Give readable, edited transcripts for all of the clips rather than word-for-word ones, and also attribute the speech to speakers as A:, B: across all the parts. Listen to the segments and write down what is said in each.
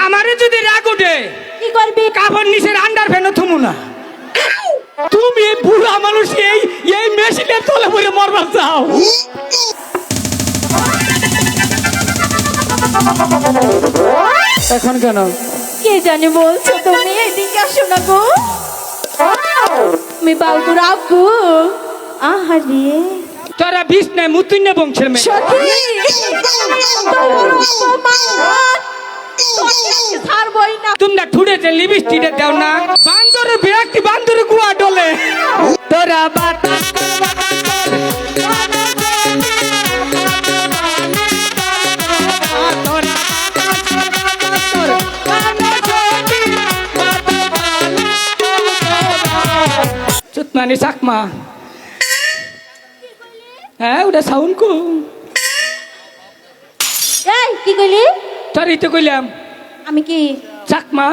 A: আমারে যদি রাগ উঠে
B: কি করবি?
A: কাপড় নিচের আন্ডার ফেনো থুমু না। তুমি বুড়া মানুষ এই এই মেশিনের তলে পড়ে মরবার চাও।
C: এখন কেন?
B: কে জানে বলছো তুমি? এদিকে আসো না গো। আমি বাবুর আব্বু। আহারে
A: তোরা বিষ নাই মুতুন্য বংশের মেয়ে।
B: সখী ছাড়বই না।
A: তোমরা ঠুড়েতে লিপস্টিকে দাও না। বান্দরের ব্যক্তি বান্দরের গুয়া ডলে। তোরা বাতাস চুতমানি চাকমা। হ্যাঁ ওটা সাউন্ড কো।
B: এই কি কইলি?
A: তোরই তো কইলাম
B: আমি কি?
A: চাকমা।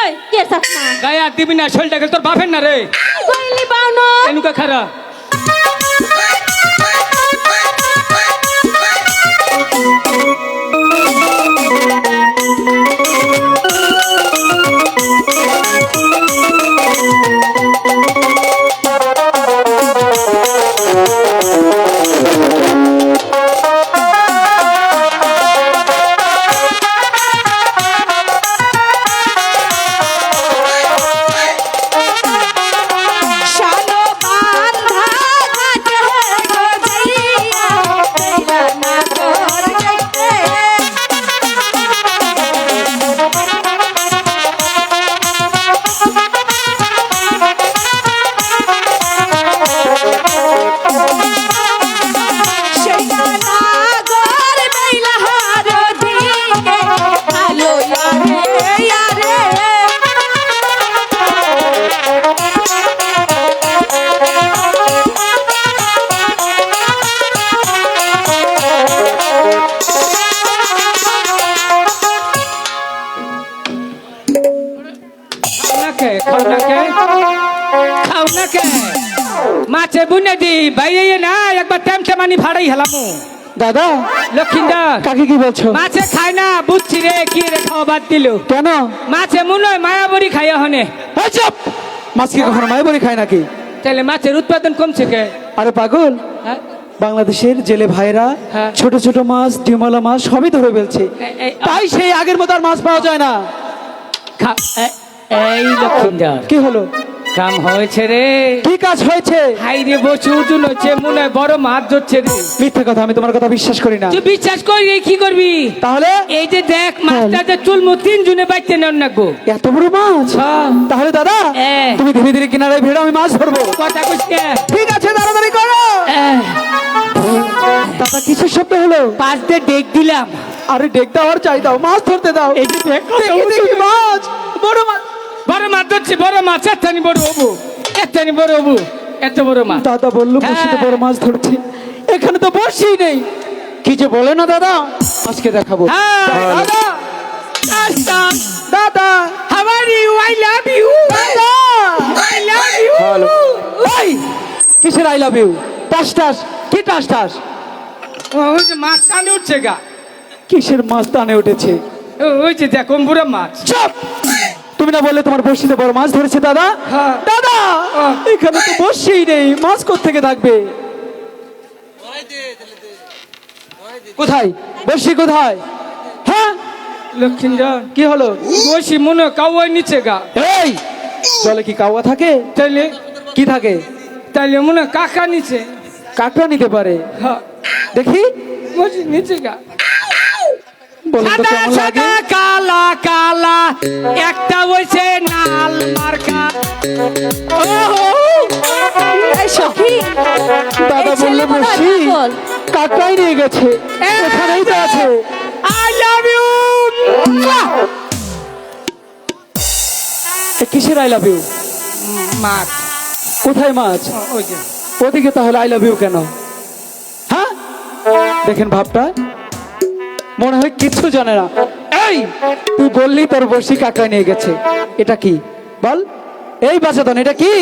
B: এই কে চাকমা?
A: গায়ে আর দিবি না, শরীরটা গেল তোর বাপের না রে।
B: কইলি বাউনো?
A: এনুকা খারা মাছে বুনে দি বাইরে না একবার টেমটেমানি ভাড়াই হেলামু।
C: দাদা
A: লক্ষিন্দর
C: কাকে কি বলছো?
A: মাছে খায় না বুঝছি রে, কি রে খাওয়া বাদ দিল।
C: কেন?
A: মাছে মনে হয় মায়াবরী খাইয়া হনে।
C: এই চুপ! মাছ কি কখনো মায়াবরী খায় নাকি?
A: তাহলে মাছের উৎপাদন কমছে কে?
C: আরে পাগল,
A: হ্যাঁ?
C: বাংলাদেশের জেলে ভাইরা
A: হ্যাঁ।
C: ছোট ছোট মাছ, ডিমলা মাছ সবই ধরে ফেলছে, তাই সেই আগের মতো আর মাছ পাওয়া যায় না।
A: এই লক্ষিন্দর
C: কি হলো?
A: কাম হয়েছে রে।
C: কি কাজ হয়েছে?
A: হাই রে বসে উঠুন হচ্ছে, মনে হয় বড় মাছ ধরছে রে।
C: মিথ্যে কথা, আমি তোমার কথা বিশ্বাস করি না।
A: তুই বিশ্বাস করবি কি করবি?
C: তাহলে
A: এই যে দেখ মাছটা যে চুলমু 3 জনে বাইতে নেন নাকবো।
C: এত বড় মাছ? তাহলে দাদা তুমি ধীরে ধীরে কিনারায় ভিড়, আমি মাছ ধরবো।
A: কথা কইস না।
C: ঠিক আছে, তাড়াতাড়ি করো। দাদা কিসের শব্দ হলো?
A: পাঁচ দিয়ে ডেক দিলাম।
C: আরে ডেক দাও, চাই দাও, মাছ ধরতে দাও।
A: এই যে দেখ
C: দেখি মাছ, বড় মাছ।
A: বড় মাছ ধরছে, বড় মাছ। এতখানি বড় হবু, এতখানি বড় হবু, এত বড় মাছ।
C: দাদা বললো বসিতে বড় মাছ ধরছি, এখানে তো বসি নেই। কি যে বলে না দাদা, আজকে দেখাবো।
A: দাদা
C: দাদা
A: how are you? I love you.
C: দাদা
A: I love you.
C: হ্যালো, এই কিসের আই লাভ ইউ? টাস টাস, কি টাস টাস?
A: ওই যে মাছ টানে উঠছে গা।
C: কিসের মাছ টানে উঠেছে?
A: ওই যে দেখ বড় মাছ।
C: চুপ! তুমি না বললে তোমার বসিতে বড় মাছ ধরেছে দাদা?
A: হ্যাঁ।
C: দাদা এখানে তো বসেই নেই, মাছ কোত্থেকে থাকবে? কোথায় বসি, কোথায়? হ্যাঁ
A: লক্ষিন্দর
C: কি হলো?
A: বসি মনে কাউয়াই নিচে গা।
C: এই জলে কি কাওয়া থাকে?
A: তাইলে
C: কি থাকে?
A: তাইলে মনে কাকা নিচে।
C: কাকড়া নিতে পারে।
A: হ্যাঁ,
C: দেখি
A: বসি নিচে গা।
C: বলুন তো
A: সাদা
C: কেমন লাগে?
A: সাদা কালা কালা একটা হইছে নাল মার্কা।
B: এই সখী
C: দাদা বললে বসি কাকড়াই নিয়ে গেছে, এখানেই তো আছে।
A: I love you.
C: কিসের আই লাভ ইউ?
A: মাছ
C: কোথায় মাছ?
A: ওই যে
C: ওদিকে, তাহলে আই লাভ ইউ কেন? হ্যাঁ দেখেন ভাবটা, মনে হয় কিচ্ছু জানে না। এই তুই বললি তোর বসি কাকড়া নিয়ে গেছে, এটা কি বল? এই বাচ্চাদন, এটা কি?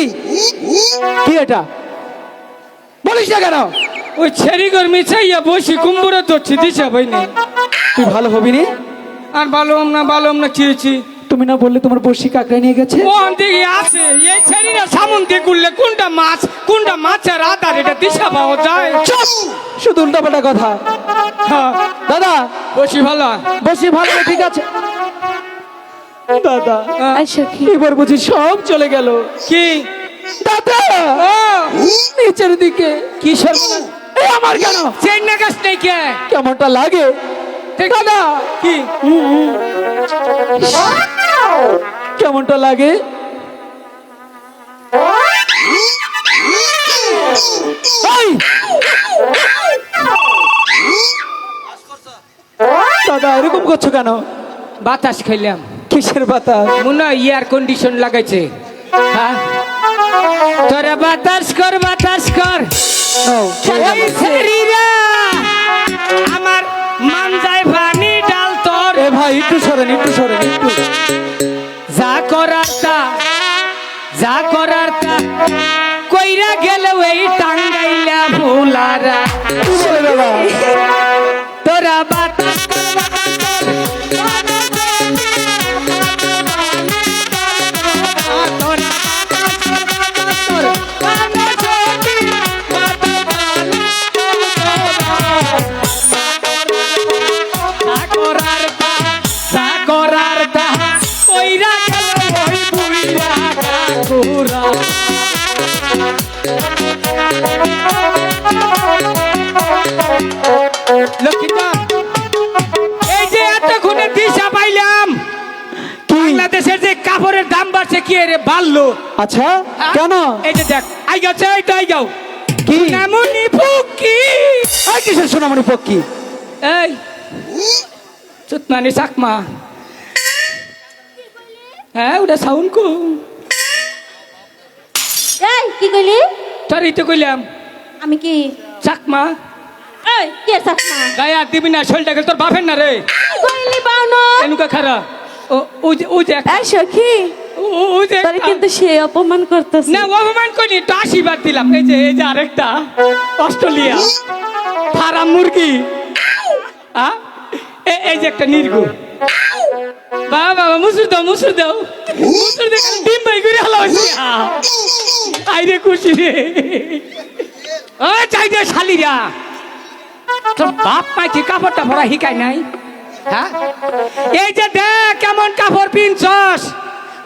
C: কি এটা বলিস না কেন?
A: ওই ছেড়ি গর মিছাইয়া বসি কুম্বুরা ধরছি দিশা ভাই নেই।
C: তুই ভালো হবি নি?
A: আর বালুম না চিয়েছি
C: তুমি না বললে তোমার বসি কাকড়ায় নিয়ে গেছে?
A: ও দিকে আছে এই ছেড়িরা সামুদ্রে গুললে কোনটা মাছের আদার এটা দিশা পাওয়া যায়।
C: চুপ! শুধু উল্টাপাল্টা কথা।
A: হ্যাঁ,
C: দাদা
A: বসি ভালো
C: বসি ভালো, ঠিক আছে দাদা।
B: আই সখী,
C: এবার বুঝি সব চলে গেল।
A: কি
C: দাদা
A: ও
C: নিচের দিকে
A: কি সর্বনাশ
C: এই আমার কেন
A: চেন না গাছ নেই কে
C: কেমনটা লাগে দাদা?
A: কি
C: কেমনটা লাগে? এই! দাদা এরকম করছো কেন?
A: বাতাস খাইলাম
C: কিসের বাতাস?
A: মনে হয় এয়ার কন্ডিশন লাগাইছে। হ্যাঁ তোরা বাতাস কর
C: ও,
A: ওই ছেড়িরা আমার মানজায় পানি ডাল তোর
C: এ ভাই একটু সরেন একটু।
A: যা করার তা কইরা গেল এই টাঙ্গাইলা ভোলারা।
C: কি বলে দাদা?
A: তোরা বাতাস কর তোরা বাতাস কর করার তা কইরা গেল ওই বুইরা কাকুরা। লক্ষ্মীদা এই যে এতক্ষণে দিশা পাইলাম বাংলাদেশের যে কাপড়ের দাম বাড়ছে কি রে বাড়লো।
C: আচ্ছা কেন?
A: এই যে দেখ আই গেছে এই তো আই যাও
C: কি
A: নামুনি ফুকি
C: আর কিসের সোনামণি পক্ষী?
A: এই চুতমানি চাকমা হ্যাঁ ওটা সাউন্ড কো
B: এই কি কইলি?
A: তোরই তো কইলাম
B: আমি কি
A: চাকমা
B: এই কে সাকমা
A: গায়া দিবি না শোলটা গেল তোর বাপের না রে
B: কইলি বাউনো?
A: এনুকা খারা ও যে
B: আই সখী,
A: ও যে
B: তোরে কিন্তু সে অপমান করতেছে।
A: না অপমান করিনি তো আশীর্বাদ দিলাম। এই যে আরেকটা অস্ট্রেলিয়া ফার্ম মুরগি এই যে একটা নির্গু বাবা মুসুর দাও ডিম বাই করে হলো আইরে খুশি রে ও চাই দে শালিরা তোর বাপ মা কি কাপড়টা ভরা হিকাই নাই? হ্যাঁ এই যে দেখ কেমন কাপড় পিনছস।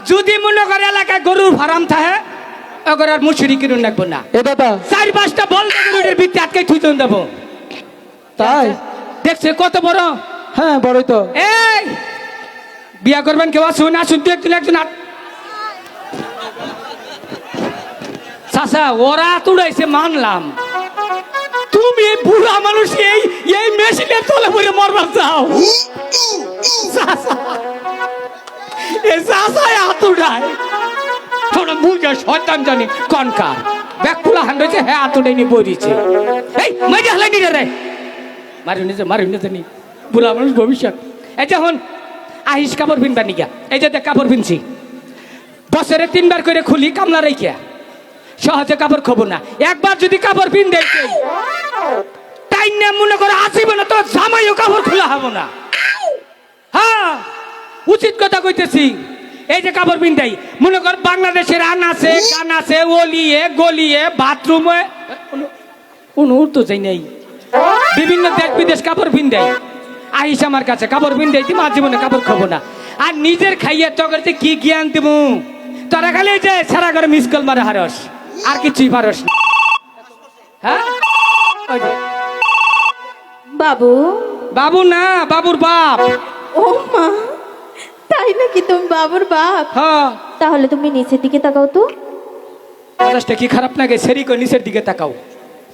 A: যদি মনে করে এলাকায় গরুর ফার্ম থাকে ওগর আর মুসুরি কিনুন রাখবো না।
C: এ দাদা
A: 4-5টা বল গরুর ভিত্তি আটকে থুতন দেবো।
C: তাই?
A: দেখছে কত বড়?
C: হ্যাঁ বড়ই তো।
A: এই বিয়া করবেন কেউ আসুন তুই একজন চাচা ওরা তুড়াইছে মানলাম। তুমি বুড়া মানুষ এই মেশিনের তলে পড়ে মরবার চাও? আতুড়ায় তোরা বুঝে শয়তান জানি কনকার ব্যাগগুলা হান রয়েছে হ্যাঁ আতুড়াই নিয়ে বইছে। এই মাইরে হালাই নি রে মারি নিতে নি বুড়া মানুষ ভবিষ্যৎ। এই যখন আহিস কাপড় পিনবার নিকা এই যে কাপড় পিনছি বছরে 3বার করে খুলি কামলা রেখে সহজে কাপড় খবো না। একবার যদি কাপড় পিন দেয় তাই না মনে করে আসিব না তো জামাইও কাপড় খোলা হবো না। হ্যাঁ উচিত কথা কইতেছি। এই যে কাপড় পিন দেয় মনে কর বাংলাদেশের আন আছে গান আছে ওলিয়ে গলিয়ে বাথরুমে কোন তো যাই নাই বিভিন্ন দেশ বিদেশ কাপড় পিন দেয়। আহিস আমার কাছে কাপড় পিন দেয় তুমি জীবনে কাপড় খাবো না। আর নিজের খাইয়ে তগরতে কি জ্ঞান দিব তোরা খালি যে সারা করে মিস কল মারে হারস আর কিছুই পারস না। হ্যাঁ ওই যে
B: বাবু
A: বাবু না বাবুর বাপ।
B: ও মা, তাই নাকি তুমি বাবুর বাপ?
A: হ্যাঁ
B: তাহলে তুমি নিচের দিকে তাকাও তো।
A: আকাশটা কি খারাপ লাগে সেরি কই নিচের দিকে তাকাও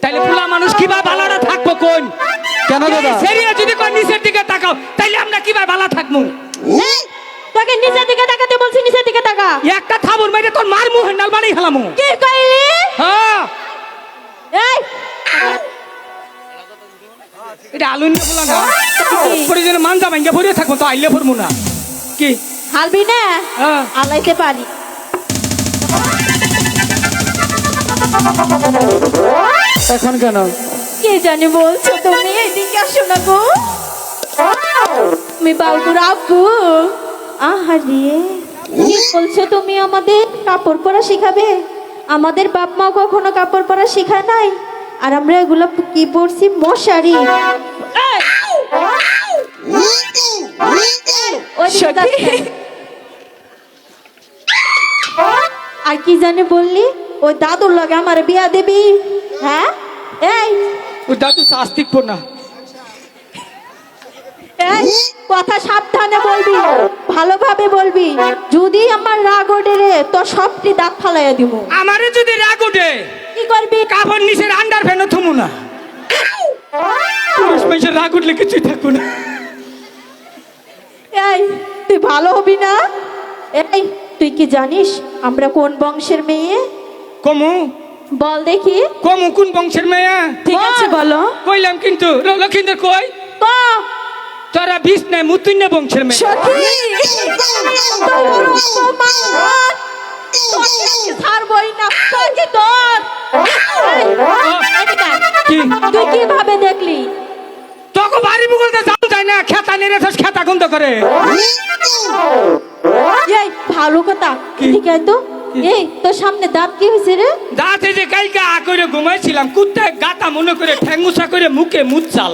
A: তাইলে পুরা মানুষ কিবা ভালোরা থাকবো কোন?
C: কেন দাদা?
A: সেরিয়া যদি কই নিচের দিকে তাকাও তাইলে আমরা কিবা ভালো থাকবো?
B: এই, তোকে নিচের দিকে তাকাতে বলছি, নিচের দিকে তাকা।
A: একটা থাবুর মাইরে তোর মার মুহে নাল বানাই হলাম।
B: কি কইলি?
A: হ্যাঁ
B: এই
A: এটা আলু নিয়ে বলা না প্রয়োজনে মানজা ভাঙ্গা ভরে থাকবো তো আইলে ভরবো না কি
B: হালবি না?
A: হ্যাঁ
B: আলাইতে পারি।
C: এখন কেন?
B: কে জানি বলছো তুমি? এদিকে আসো না গো। আমি বাবুর আব্বু। আহারে, কি বলছো তুমি? আমাদের কাপড় পরা শিখাবে? আমাদের বাপ মা কখনো কাপড় পরা শিখায় নাই, আর আমরা এগুলো কি পরছি? মশারি। ওই দিকে যাচ্ছে। আর কি জানে বললি? ওই দাদুর লগে আমার বিয়া দিবি? হ্যাঁ, এই
A: ও দাদু শাস্তিক না।
B: এই, কথা সাবধানে বলবি, ভালোভাবে বলবি। যদি আমার রাগ ওঠে রে, তো সবটি দাঁত ফালাইয়া দিব।
A: আমারে যদি রাগ উঠে
B: কি করবি?
A: কাপড় নিচের আন্ডার ফ্যানও থমু না। পুরুষ মানুষের রাগ উঠলে কিছুই থাকবো না।
B: এই, তুই ভালো হবি না। এই, তুই কি জানিস আমরা কোন বংশের মেয়ে?
A: কমু
B: বল দেখি।
A: কমু কোন বংশের মেয়ে?
B: ঠিক আছে, বলো।
A: কইলাম কিন্তু লক্ষিন্দর কই
B: ক।
A: তোরা বিষ নাই মুতুন্য বংশের মেয়ে।
B: সখী, তোর অপমান, তোকে ছাড়বই না। সখী, তোর। এই, এদিকে আয়।
A: কি
B: তুই কিভাবে দেখলি?
A: তোকে বাড়ি বুগলতে যাও যায় না, খেতা নেড়ে থাস, খেতা গন্ধ করে।
B: এই, ভালো কথা।
A: কি?
B: ঠিক আছে তো। এই, তোর সামনে দাঁত কি হয়েছে রে?
A: দাঁতে যে কালকে আ করে ঘুমাইছিলাম, কুত্তায় গাতা মনে করে ঠ্যাঙ্গুসা করে মুখে মুচ্ছাল।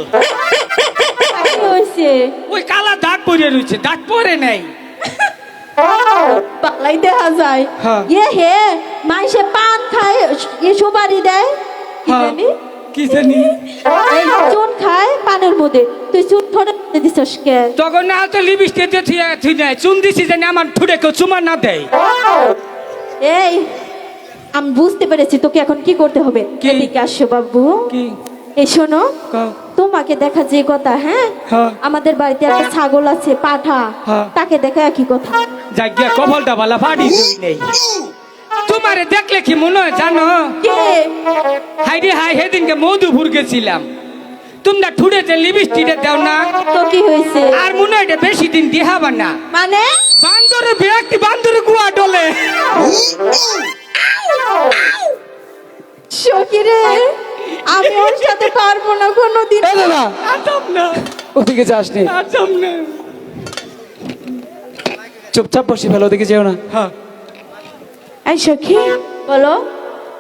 B: কি হয়েছে?
A: ওই কালা দাগ পরে রয়েছে, দাগ পরে নাই।
B: পালাই দেখা যায়।
A: হ্যাঁ।
B: হে, মাইসে পান খায়, সুপারি দেয়। কি
A: হ্যাঁ,
B: জানি?
A: কি জানি
B: এই চুন খায় পানের মধ্যে, তুই চুন ধরে দিছস কে?
A: তখন না তো লিপস্টিক দিয়ে থুই নাই, চুন দিছি জানি আমার ঠুটে কেউ চুমা না দেয়।
B: এই, আমি বুঝতে পেরেছি তোকে এখন কি করতে হবে।
A: কি?
B: এদিকে আসো বাবু।
A: কি
B: এই শোনো,
A: কও।
B: তোমাকে দেখা যে কথা, হ্যাঁ,
A: হ্যাঁ।
B: আমাদের বাড়িতে একটা ছাগল আছে, পাঠা।
A: হ্যাঁ।
B: তাকে দেখা একই কথা।
A: জায়গা কপালটা বালা ফাড়ি দই নেই। তোমারে দেখলে কি মনে হয় জানো?
B: কে?
A: হাই রে হাই, সেদিনকে মধুপুর গেছিলাম, তোমরা ঠুড়েতে লিপস্টিকে দাও না,
B: তো কি হয়েছে?
A: আর মনে হয় এটা বেশি দিন দেখাবা না।
B: মানে
A: বান্দরে ব্যক্তি বান্দরে গুয়া ডলে।
B: সখী রে, আমি ওর সাথে পারবো না কোনোদিন।
C: এ দাদা,
A: আসাম না,
C: ওদিকে যাস নি,
A: আসাম না।
C: চুপচাপ বসে ফেলো, ওদিকে যেও না।
A: হ্যাঁ,
D: এই সখী,
B: বলো।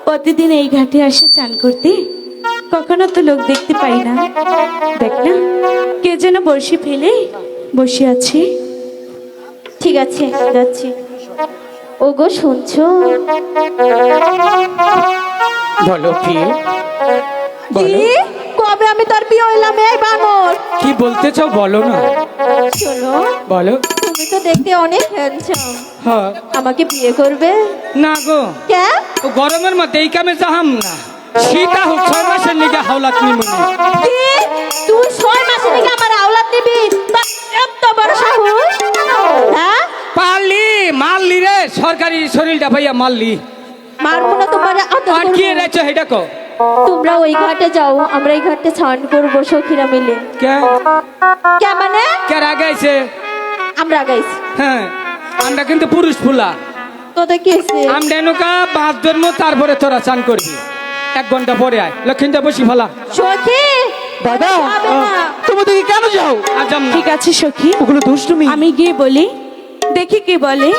D: প্রতিদিন এই ঘাটে আসে চান করতে, কখনো তো লোক দেখতে পাই না। দেখ না, কে যেন বড়শি ফেলে বসে আছে।
B: ঠিক আছে, যাচ্ছি। ওগো, শুনছো?
A: বলো কি
B: কি?
A: বলো,
B: কবে আমি তোর বিয়ে হইলাম? এই বানর,
A: কি বলতে চাও বলো না।
B: শোনো,
A: বলো।
B: তুমি তো দেখতে অনেক হ্যান্ডসাম,
A: হ্যাঁ,
B: আমাকে বিয়ে করবে?
A: না গো,
B: কে?
A: ও গরমের মধ্যে এই কামে যাহাম না। শীতা হোক 6 মাসের লিগে হাওলাত নিমুনি।
B: কি? তুই 6 মাসে নাকি আমার আওলাদ নিবি? তা এত বড় সাহস? হ্যাঁ,
A: পারলি মারলি রে, সরকারি শরীরটা ভাইয়া মারলি।
B: মারবো না তোমার, আদর
A: আর কি
B: করবো।
A: রেছো এটা কো?
B: তোমরা ওই ঘাটে যাও, আমরা এই ঘাটে স্নান করবো সখীরা মিলে।
A: কে
B: কে মানে?
A: কে রাগাইছে?
B: আমরা গাইছি।
A: হ্যাঁ, আমরা কিন্তু পুরুষ ফুলা।
B: তোদের কি হয়েছে?
A: আমরা এনুকা বাদ ধরবো, তারপরে তোরা চান করবি। 1 ঘন্টা পরে আয়, লক্ষ্মীটা বসি ফেলা।
B: সখী,
C: দাদা,
B: যাবে না।
C: তুমি ওদিকে কেন যাও?
A: আজাম না।
D: ঠিক আছে সখী,
C: ওগুলো দুষ্টুমি।
D: আমি গিয়ে বলি, দেখি কি বলে।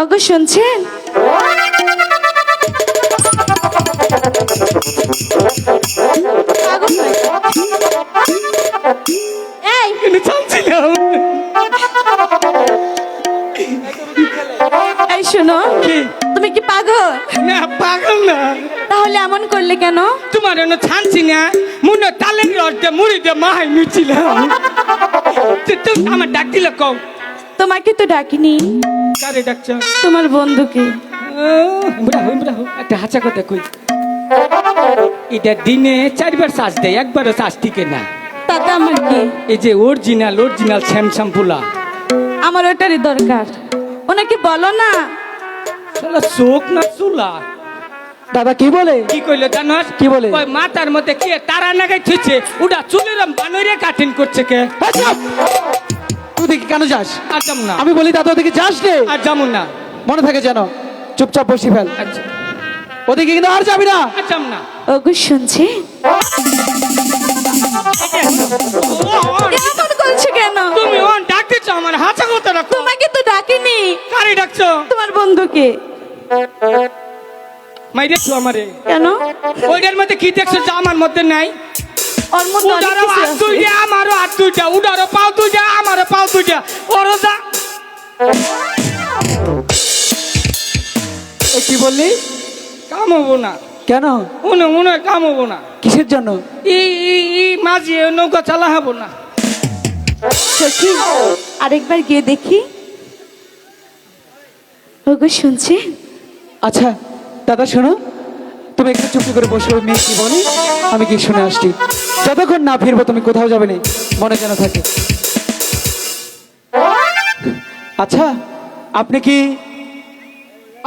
D: ওগো, শুনছেন?
B: পাগল নয়। এই,
A: কিন্তু চালছিলাম।
D: এই শোনো,
A: কি?
D: তুমি কি পাগল?
A: না, পাগল না।
D: তাহলে এমন করলে কেন?
A: তোমার এনে ছানছি না, মনে হয় তালের রস দিয়ে মুড়ি দিয়ে মাহাই মিছিলাম। তুমি আমার ডাক দিলে কও।
D: তোমাকে তো ডাকিনি,
A: কারে ডাকছো?
D: তোমার বন্ধুকে।
A: একটা হাঁচা কথা কই, এটা দিনে 4 বার চাষ দেয়, একবারও চাষ টিকে না।
D: তাতে আমার কি?
A: এই যে অরিজিনাল শ্যামশ্যাম ফুলা,
D: আমার ওটারই দরকার। ওনাকে বলো না।
A: শালা চোখ না চুলা।
C: দাদা কি বলে?
A: কি কইলো জানোস?
C: কি বলে?
A: ওই মাথার মধ্যে কি তারা নাগাই থুইছে, ওটা চুলের বানরে কাটিং করছে কে?
C: আচ্ছা, ওদিকে কেন যাস?
A: আর যাম না,
C: আমি বলি দাদা, ওদিকে যাস নে,
A: আর যাবো না।
C: মনে থাকে যেন। চুপচাপ বসে ফেল,
A: আচ্ছা,
C: ওদিকে কিন্তু আর যাবি না।
A: আর যাম না।
D: ওগো, শুনছে? এমন করছো কেন?
A: তুমি ওন ডাকতেছ আমার হাঁচা কথা রাখো।
D: তোমাকে তো ডাকিনি।
A: কারে ডাকছো?
D: তোমার বন্ধুকে।
A: মাই দেখছো আমারে?
D: কেন?
A: ওইটার মধ্যে কি দেখছো যা আমার মধ্যে নাই?
D: ওর মধ্যে অনেক
A: উডারও
D: কিছু
A: হাত
D: আছে।
A: দুইটা, আমারও হাত দুইটা, উডারও পাও দুইটা, আমারও পাও দুইটা, ওরও যা।
C: এ কি বললি?
A: কাম হবো না,
C: কেন?
A: উনে উনে কাম হবো না।
C: কিসের জন্য?
A: ই মাঝি নৌকা চালা হবো না।
D: সখী, আরেকবার গিয়ে দেখি। ওগো শুনছে?
C: আচ্ছা দাদা শোনো, তুমি একটু চুপটি করে বসে ওই মেয়ে কি বলে আমি কি শুনে আসছি। যতক্ষণ না ফিরবো তুমি কোথাও যাবে না, মনে যেন থাকে। আচ্ছা আপনি কি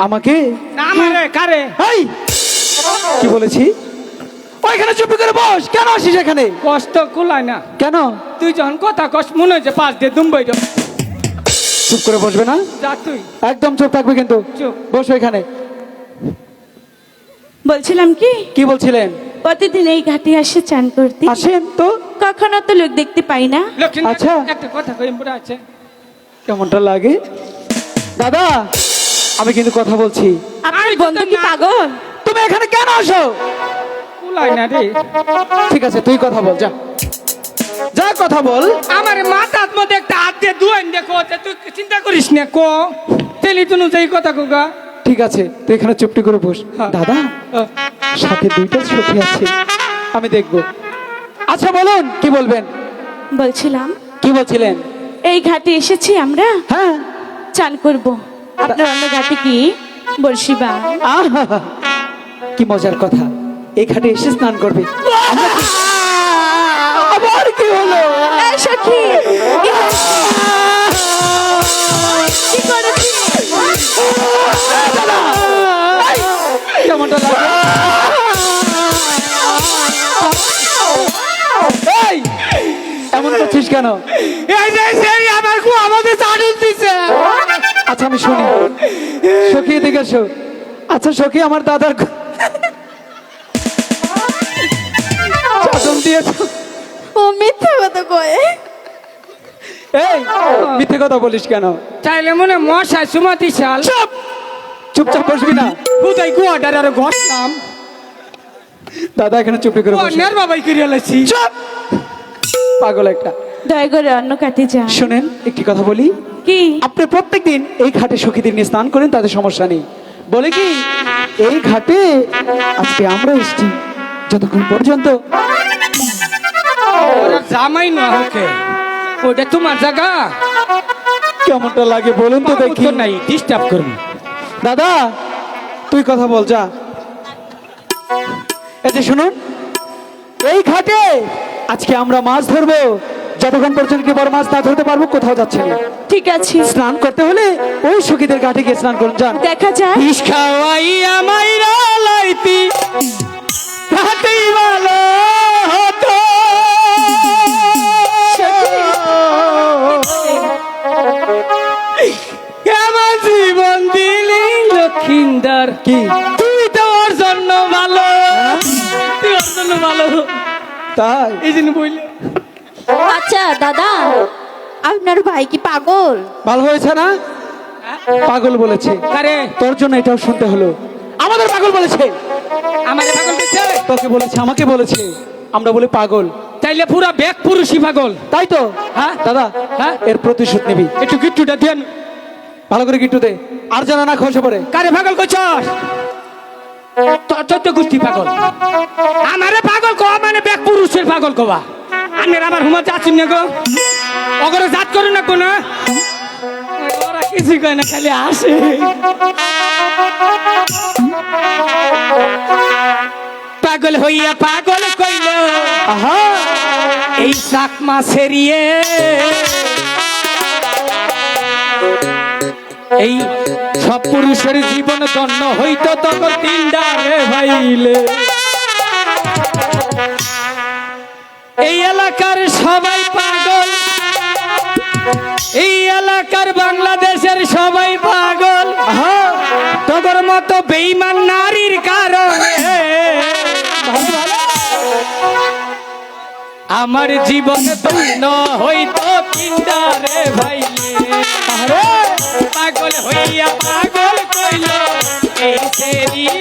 C: আমাকে
A: না আমারে কারে?
C: এই কি বলেছি? ওইখানে চুপটি করে বস। কেন আসিস এখানে?
A: কষ্ট কুলায় না।
C: কেন?
A: তুই যখন কথা কষ্ট মনে হচ্ছে পাঁচ দিয়ে দুম্বাই
C: চুপ করে বসবে না?
A: যা তুই
C: একদম চুপ থাকবে কিন্তু।
A: চুপ।
C: বসো এখানে।
D: বলছিলাম কি,
C: কি বলছিলেন?
D: প্রতিদিন এই ঘাটে আসে চান করতে,
C: আসেন তো।
D: কখনো তো লোক দেখতে পাই না।
A: লক্ষ্মী
C: আচ্ছা।
A: একটা কথা কই পুরা আছে।
C: কেমনটা লাগে দাদা? আমি কিন্তু কথা বলছি।
D: আপনার
A: আমি তো
D: বন্ধু কি
A: না-
D: পাগল?
C: তুমি এখানে কেন আসো?
A: কুলায় না রে।
C: ঠিক আছে তুই কথা বল, যা যা কথা বল।
A: আমার মাথার মধ্যে একটা হাত দিয়ে দুয়াইন দেখো, তুই চিন্তা করিস না কো তেলি তুনু যেই কথা কোগা।
C: ঠিক আছে তুই এখানে চুপটি করে বস।
A: হ্যাঁ।
C: দাদা সাথে দুইটা সখী আছে, আমি দেখব। আচ্ছা বলুন কি বলবেন?
D: বলছিলাম
C: কি বলছিলেন?
D: এই ঘাটে এসেছি আমরা
C: হ্যাঁ।
D: চান করব। আপনার অন্য ঘাটে কি বর্ষি বা?
C: আহা, কি মজার কথা, এই ঘাটে এসে স্নান করবে। আবার কি হলো?
D: এই সখী, কি করেছিস?
C: কেমনটা লাগে? এই, এমন করছিস কেন?
A: এই যে সেই আমার কো আমাদের চাটুল দিছে।
C: আচ্ছা আমি শুনি। সখী এদিকে এসো। আচ্ছা সখী আমার দাদার চাদন দিয়েছো।
B: ও মিথ্যা কথা কয়।
C: এই মিথ্যে কথা বলিস কেন?
A: চাইলে মনে মশাই সুমতি শাল
C: চুপ, চুপচাপ বসবি না।
A: হুদাই গুয়াটার আর ঘষলাম।
C: দাদা এখানে চুপটি করে বসে।
A: অন্যের বাবাই করিয়া লাইছি।
C: চুপ, পাগল একটা।
D: দয়া করে অন্য ঘাটে যা।
C: শুনেন একটি কথা বলি,
D: কি?
C: আপনি প্রত্যেকদিন এই ঘাটে সখীদের নিয়ে স্নান করেন, তাদের সমস্যা নেই। বলে কি এই ঘাটে আজকে আমরা এসেছি যতক্ষণ পর্যন্ত
A: ওরা জামাই না ওকে, ওটা তোমার জায়গা।
C: কেমনটা লাগে বলুন তো দেখি।
A: উত্তর নাই, ডিস্টার্ব করবি।
C: দাদা তুই কথা বল, যা। এই যে শুনুন, এই ঘাটে আজকে আমরা মাছ ধরবো, যতক্ষণ পর্যন্ত কি বড় মাছ না ধরতে পারবো কোথাও যাচ্ছে না।
D: ঠিক আছে,
C: স্নান করতে হলে ওই সখীদের ঘাটে গিয়ে স্নান করুন, যান।
D: দেখা যায়।
A: বিষ খাওয়াইয়া মাইরা লাইতি তাতেই ভালো হতো। আমার জীবন দিলি লক্ষিন্দর,
C: কি
A: তুই তো ওর জন্য ভালো, তুই ওর জন্য ভালো,
C: তাই?
A: এই জন্য বললে।
B: আচ্ছা দাদা, আপনার ভাই কি পাগল?
C: ভালো হয়েছে না? পাগল বলেছে।
A: কারে?
C: তোর জন্য এটাও শুনতে হলো। আমাদের পাগল বলেছে।
A: আমাদের পাগল দিচ্ছে।
C: তোকে বলেছে, আমাকে বলেছে, আমরা বলি পাগল।
A: তাইলে পুরা ব্যাগ পুরুষই পাগল।
C: তাই তো।
A: হ্যাঁ
C: দাদা
A: হ্যাঁ,
C: এর প্রতিশোধ নিবি।
A: একটু গিট্টুটা দেন।
C: ভালো করে গিট্টু দে, আর যেন না খসে পড়ে।
A: কারে পাগল করছস? চোদ্দ গোষ্ঠী পাগল। আমারে পাগল কওয়া মানে ব্যাগ পুরুষের পাগল কওয়া। আনের আবার হুমা যাচ্ছেন না গো, অগরে জাত করো না কোন। ওরা কিছু কয় না, খালি আসে। পাগল হইয়া পাগল কইল
C: আহা,
A: এই চাকমা সেরিয়ে, এই সব পুরুষের জীবন ধন্য হইতো তখন তিনডারে ভাইলে। এই এলাকার সবাই পাগল, এই এলাকার বাংলাদেশের সবাই পাগল তোর মতো বেঈমান নারীর কারণে। আমার জীবন ধন্য হইতো পিন্ডারে ভাইলে
C: আরে
A: পাগল হইয়া পাগল কইল এই সেরিয়ে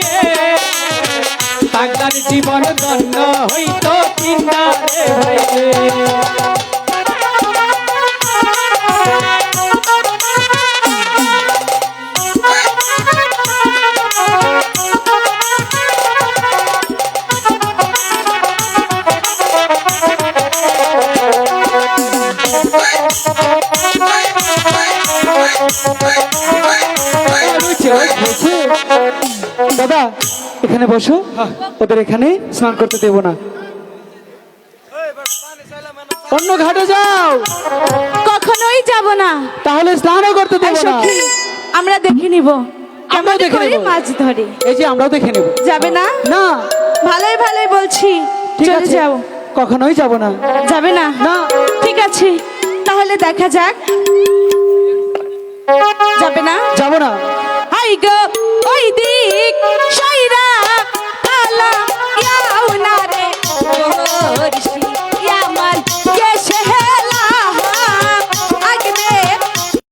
A: পাগলার জীবন ধন্য হইতো পিন্ডারে ভাইলে
C: দাদা এখানে বসো, ওদের এখানে স্নান করতে দেবো না, অন্য ঘাটে যাও।
D: কখনোই যাব না।
C: তাহলে স্নানও করতে
D: এই
C: দেবো না।
D: সখী, আমরা দেখে নিব
C: আমরাও
D: কেমন
C: দেখে
D: করে
C: নেব।
D: মাছ ধরে।
C: এই যে আমরাও দেখে নেব।
D: যাবে না?
C: না
D: ভালোই ভালোই বলছি,
C: ঠিক
D: চলে
C: আছে,
D: যাও।
C: কখনোই যাব না।
D: যাবে না?
C: না
D: ঠিক আছে, তাহলে দেখা যাক। যাবে না?
C: যাব না।
D: হাই গো ওই দি